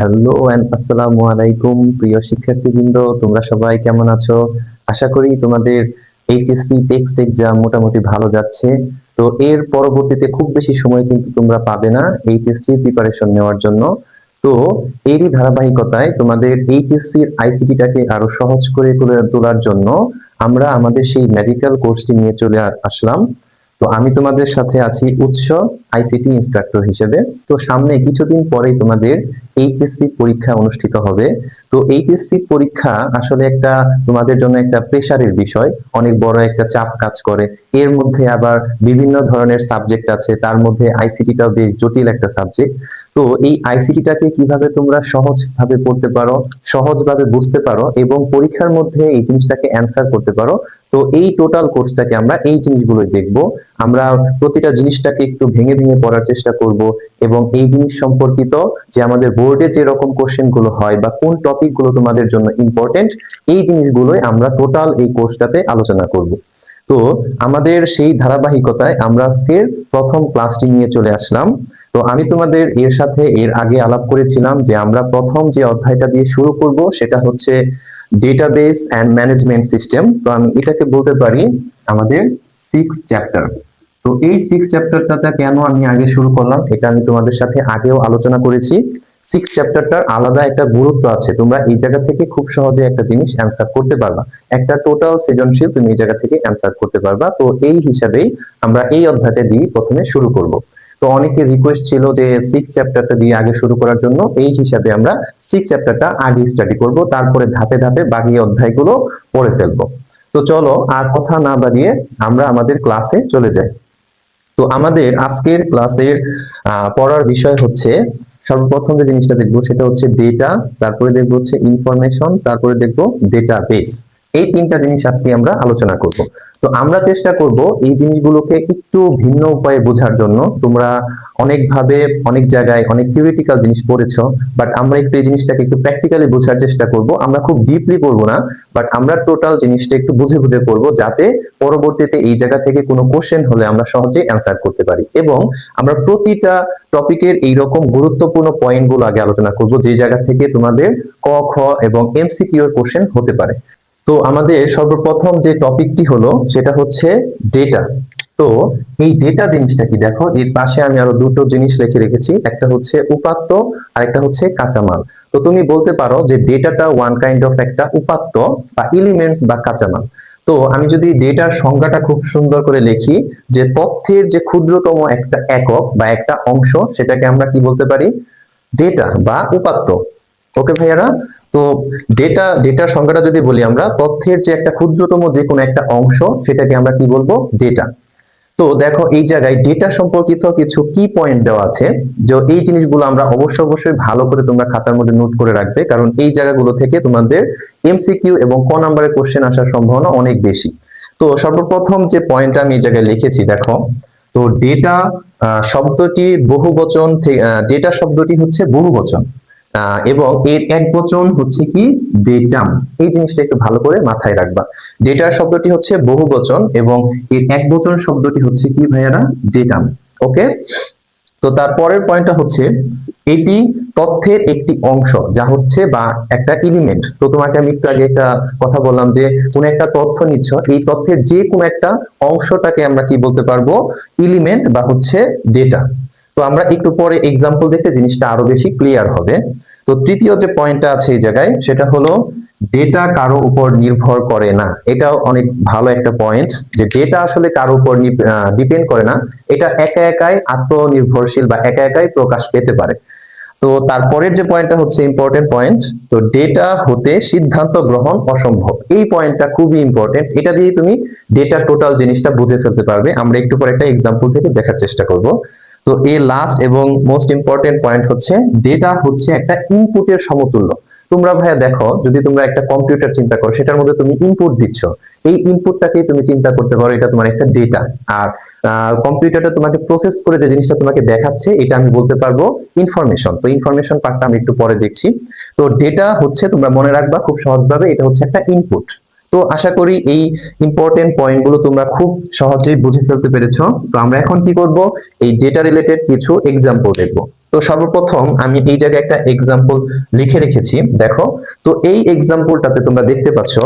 Hello and আসসালামু আলাইকুম প্রিয় শিক্ষার্থীবৃন্দ, তোমরা সবাই কেমন আছো? আশা করি তোমাদের এইচএসসি টেক্সট এক্সাম মোটামুটি ভালো যাচ্ছে। তো এর পরবর্তীতে খুব বেশি সময় কিন্তু তোমরা পাবে না এইচএসসি প্রিপারেশন নেওয়ার জন্য। তো এরই ধারাবাহিকতায় তোমাদের এইচএসসি আইসিটিটাকে আরো সহজ করে তোলার জন্য আমরা আমাদের সেই ম্যাজিক্যাল কোর্সটি নিয়ে চলে আসলাম। তো আমি তোমাদের সাথে আছি উৎস আইসিটি ইনস্ট্রাক্টর হিসেবে। তো সামনে কিছুদিন পরেই তোমাদের এইচএসসি পরীক্ষা অনুষ্ঠিত হবে। তো এইচএসসি পরীক্ষা আসলে একটা তোমাদের জন্য একটা প্রেসারের বিষয়, অনেক বড় একটা চাপ কাজ করে। এর মধ্যে আবার বিভিন্ন ধরনের সাবজেক্ট আছে, তার মধ্যে আইসিটিটাও বেশ জটিল একটা সাবজেক্ট। তো এই আইসিটিটাকে কিভাবে তোমরা সহজভাবে পড়তে পারো, সহজভাবে বুঝতে পারো এবং পরীক্ষার মধ্যে এই জিনিসটাকে অ্যান্সার করতে পারো, তো এই টোটাল কোর্সটাকে আমরা এই জিনিসগুলোই দেখব। আমরা প্রতিটা জিনিসটাকে একটু ভেঙে ভেঙে পড়ার চেষ্টা করব এবং এই জিনিস সম্পর্কিত যে আমাদের বোর্ডে যে রকম কোশ্চেন গুলো হয় বা কোন টপিক গুলো তোমাদের জন্য ইম্পর্টেন্ট, এই জিনিসগুলোই আমরা টোটাল এই কোর্সটাতে আলোচনা করব। তো আমাদের সেই ধারাবাহিকতায় আমরা আজকের প্রথম ক্লাসটি নিয়ে চলে আসলাম। তো আমি তোমাদের এর আগে আলাপ করেছিলাম যে আমরা প্রথম যে অধ্যায়টা দিয়ে শুরু করব সেটা হচ্ছে ডেটাবেস অ্যান্ড ম্যানেজমেন্ট সিস্টেম। তো আমি এটাকে বলতে পারি আমাদের 6th চ্যাপ্টার। তো এই 6th চ্যাপ্টারটা কেন আমি আগে শুরু করলাম এটা আমি তোমাদের সাথে আগেও আলোচনা করেছি। 6th চ্যাপ্টারটার আলাদা একটা গুরুত্ব আছে, তোমরা এই জায়গা থেকে খুব সহজে একটা জিনিস অ্যান্সার করতে পারবা, একটা টোটাল সৃজনশীল তুমি এই জায়গা থেকে অ্যান্সার করতে পারবা। তো এই হিসাবেই আমরা এই অধ্যায়টা দিয়ে প্রথমে শুরু করব। তো অনেকের রিকোয়েস্ট ছিল যে 6th চ্যাপ্টারটা দিয়ে আগে শুরু করার জন্য, এই হিসাবে আমরা 6th চ্যাপ্টারটা আগে স্টাডি করব, তারপরে ধাপে ধাপে বাকি অধ্যায়গুলো পড়ে ফেলবো। তো চলো আর কথা না বাড়িয়ে আমরা আমাদের ক্লাসে চলে যাই। তো আমাদের আজকের ক্লাসের পড়ার বিষয় হচ্ছে, সর্বপ্রথম যে জিনিসটা দেখবো সেটা হচ্ছে ডেটা, তারপরে দেখবো হচ্ছে ইনফরমেশন, তারপরে দেখবো ডেটাবেস। এই তিনটা জিনিস আজকে আমরা আলোচনা করব। তো আমরা চেষ্টা করব এই জিনিসগুলোকে একটু ভিন্ন উপায়ে বোঝার জন্য। তোমরা অনেকভাবে অনেক জায়গায় অনেক থিওরিটিক্যাল জিনিস পড়েছো, বাট আমরা একটু এই জিনিসটাকে একটু প্র্যাকটিক্যালি বোঝার চেষ্টা করব। আমরা খুব ডিপলি পড়বো না, বাট আমরা টোটাল জিনিসটা একটু বুঝে বুঝে পড়বো, যাতে পরবর্তীতে এই জায়গা থেকে কোনো কোশ্চেন হলে আমরা সহজে অ্যান্সার করতে পারি। এবং আমরা প্রতিটা টপিকের এইরকম গুরুত্বপূর্ণ পয়েন্টগুলো আগে আলোচনা করব, যে জায়গা থেকে তোমাদের ক, খ এবং এমসিকিউ এর কোশ্চেন হতে পারে। তো আমাদের সর্বপ্রথম যে টপিকটি হলো সেটা হচ্ছে ডেটা। তো এই ডেটা জিনিসটা কি, দেখো এর পাশে আমি আরো দুটো জিনিস লিখে রেখেছি, একটা হচ্ছে উপাত্ত আর একটা হচ্ছে কাঁচামাল। তো তুমি বলতে পারো যে ডেটাটা ওয়ান কাইন্ড অফ একটা উপাত্ত বা এলিমেন্টস বা কাঁচামাল। তো আমি যদি ডেটার সংজ্ঞাটা খুব সুন্দর করে লিখি, যে তথ্যের যে ক্ষুদ্রতম একটা একক বা একটা অংশ, সেটাকে আমরা কি বলতে পারি, ডেটা বা উপাত্ত। ওকে ভাইয়ারা? তো ডেটার সংজ্ঞাটা যদি বলি, আমরা তথ্যের যে একটা ক্ষুদ্রতম যে কোনো একটা অংশ, সেটাকে আমরা কি বলবো, ডেটা। তো দেখো এই জায়গায় ডেটা সম্পর্কিত কিছু কি পয়েন্ট দেওয়া আছে, যে এই জিনিসগুলো আমরা অবশ্যই ভালো করে তোমরা খাতার মধ্যে নোট করে রাখবে, কারণ এই জায়গাগুলো থেকে তোমাদের এমসিকিউ এবং ক নাম্বারের কোশ্চেন আসার সম্ভাবনা অনেক বেশি। তো সর্বপ্রথম যে পয়েন্টটা আমি এই জায়গায় লিখেছি, দেখো তো ডেটা শব্দটি বহুবচন, ডেটা শব্দটি হচ্ছে বহুবচন, এবং এর এক বচন হচ্ছে কি, ডেটাম। এই জিনিসটা একটু ভালো করে মাথায় রাখবা। ডেটার শব্দটি হচ্ছে বহুবচন এবং এর এক বচন শব্দটি হচ্ছে কি ভাইয়ারা, ডেটাম। ওকে। তো তারপরের পয়েন্টটা হচ্ছে, এটি তথ্যের একটি অংশ যা হচ্ছে বা একটা এলিমেন্ট। তো তোমাকে আমি একটু আগে একটা কথা বললাম যে কোন একটা তথ্য নিচ্ছ, এই তথ্যের যে কোনো একটা অংশটাকে আমরা কি বলতে পারবো, এলিমেন্ট বা হচ্ছে ডেটা। তো আমরা একটু পরে এক্সাম্পল দেখে জিনিসটা আরো বেশি ক্লিয়ার হবে। তো তৃতীয় যে পয়েন্টটা আছে এই জায়গায়, সেটা হলো ডেটা কারো উপর নির্ভর করে না। এটাও অনেক ভালো একটা পয়েন্ট, যে ডেটা আসলে কারো উপর ডিপেন্ড করে না, এটা একা একাই আত্মনির্ভরশীল বা একা একাই প্রকাশ পেতে পারে। তো তারপরের যে পয়েন্টটা হচ্ছে ইম্পর্টেন্ট পয়েন্ট, তো ডেটা হতে সিদ্ধান্ত গ্রহণ অসম্ভব। এই পয়েন্টটা খুবই ইম্পর্টেন্ট, এটা দিয়ে তুমি ডেটা টোটাল জিনিসটা বুঝে ফেলতে পারবে। আমরা একটু পরে একটা এক্সাম্পল থেকে দেখার চেষ্টা করব। তো এই লাস্ট এবং মোস্ট ইম্পর্টেন্ট পয়েন্ট হচ্ছে, ডেটা হচ্ছে একটা ইনপুটের সমতুল্য। তোমরা ভাইয়া দেখো, যদি তোমরা একটা কম্পিউটার চিন্তা করো, সেটার মধ্যে তুমি ইনপুট দিচ্ছ, এই ইনপুটটাকে তুমি চিন্তা করতে পারো এটা তোমার একটা ডেটা। আর কম্পিউটারটা তোমাকে প্রসেস করে যে জিনিসটা তোমাকে দেখাচ্ছে, এটা আমি বলতে পারবো ইনফরমেশন। তো ইনফরমেশন পার্টটা আমি একটু পরে দেখছি। তো ডেটা হচ্ছে, তোমরা মনে রাখবা খুব সহজভাবে, এটা হচ্ছে একটা ইনপুট। তো আশা করি এই ইম্পর্টেন্ট পয়েন্টগুলো তোমরা খুব সহজেই বুঝে ফেলতে পেরেছো। তো আমরা এখন কি করব, এই ডেটা রিলেটেড কিছু এক্সাম্পল দেখব। তো সর্বপ্রথম আমি এই জায়গায় একটা এক্সাম্পল লিখে রেখেছি, দেখো। তো এই এক্সাম্পলটাতে তোমরা দেখতে পাচ্ছ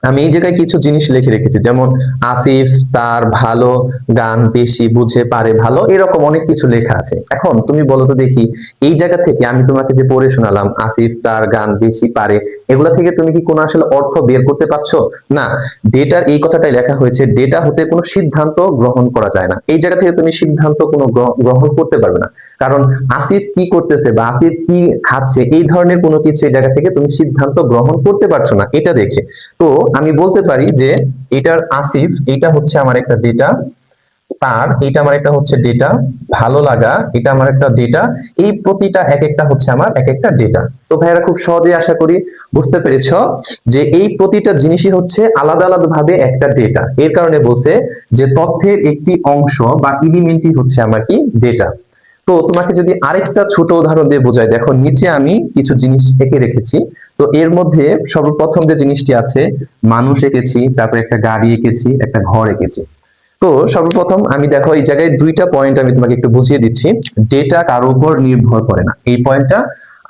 আমি এই জায়গায় কিছু জিনিস লিখে রেখেছি, যেমন আসিফ তার ভালো গান বেশি বুঝে পারে ভালো, এরকম অনেক কিছু লেখা আছে। এখন তুমি বলো তো দেখি, এই জায়গা থেকে আমি তোমাকে যে পড়ে শোনালাম আসিফ তার গান বেশি পারে, এগুলা থেকে তুমি কি কোনো আসলে অর্থ বের করতে পারছো? না। ডেটার এই কথাটাই লেখা হয়েছে, ডেটা হতে কোনো সিদ্ধান্ত গ্রহণ করা যায় না। এই জায়গা থেকে তুমি সিদ্ধান্ত কোনো গ্রহণ করতে পারবে না, কারণ আসিফ কি করতেছে বা আসিফ কি খাচ্ছে এই ধরনের কোনো কিছু এই জায়গা থেকে তুমি সিদ্ধান্ত গ্রহণ করতে পারছো না এটা দেখে। তো আমি বলতে পারি যে এটার আসিফ, এটা হচ্ছে আমার একটা ডেটা, তার এটা আমার একটা হচ্ছে ডেটা, ভালো লাগা এটা আমার একটা ডেটা, এই প্রতিটা এক একটা হচ্ছে আমার এক একটা ডেটা। তো ভাইয়ারা খুব সহজে আশা করি বুঝতে পেরেছো যে এই প্রতিটা জিনিসই হচ্ছে আলাদা আলাদা ভাবে একটা ডেটা। এর কারণে বলছে যে তথ্যের একটি অংশ বা এলিমেন্টই হচ্ছে আমার কি ডেটা। তো তোমাকে যদি আরেকটা ছোট উদাহরণ দিয়ে বোঝাই, দেখো নিচে আমি কিছু জিনিস এঁকে রেখেছি। তো এর মধ্যে সর্বপ্রথম যে জিনিসটি আছে, মানুষ এঁকেছি, তারপরে একটা গাড়ি এঁকেছি, একটা ঘর এঁকেছি। তো সর্বপ্রথম আমি দেখো এই জায়গায় দুইটা পয়েন্ট আমি তোমাকে একটু বুঝিয়ে দিচ্ছি। ডেটা কারোর উপর নির্ভর করে না, এই পয়েন্টটা।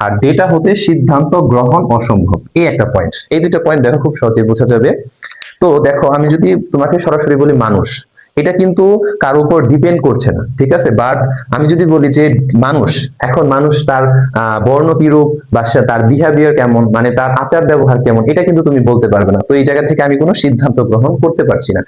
আর ডেটা হতে সিদ্ধান্ত গ্রহণ অসম্ভব, এই একটা পয়েন্ট। এই দুইটা পয়েন্ট দেখো খুব সহজে বোঝা যাবে। তো দেখো আমি যদি তোমাকে সরাসরি বলি মানুষ, এটা কিন্তু কারো উপর ডিপেন্ড করছে না, ঠিক আছে। বাট আমি যদি বলি যে মানুষ, এখন মানুষ তার বর্ণ কিরূপ বা তার বিহেভিয়ার কেমন, মানে তার আচার ব্যবহার কেমন, এটা কিন্তু তুমি বলতে পারবে না। তো এই জায়গা থেকে আমি কোনো সিদ্ধান্ত গ্রহণ করতে পারছি না।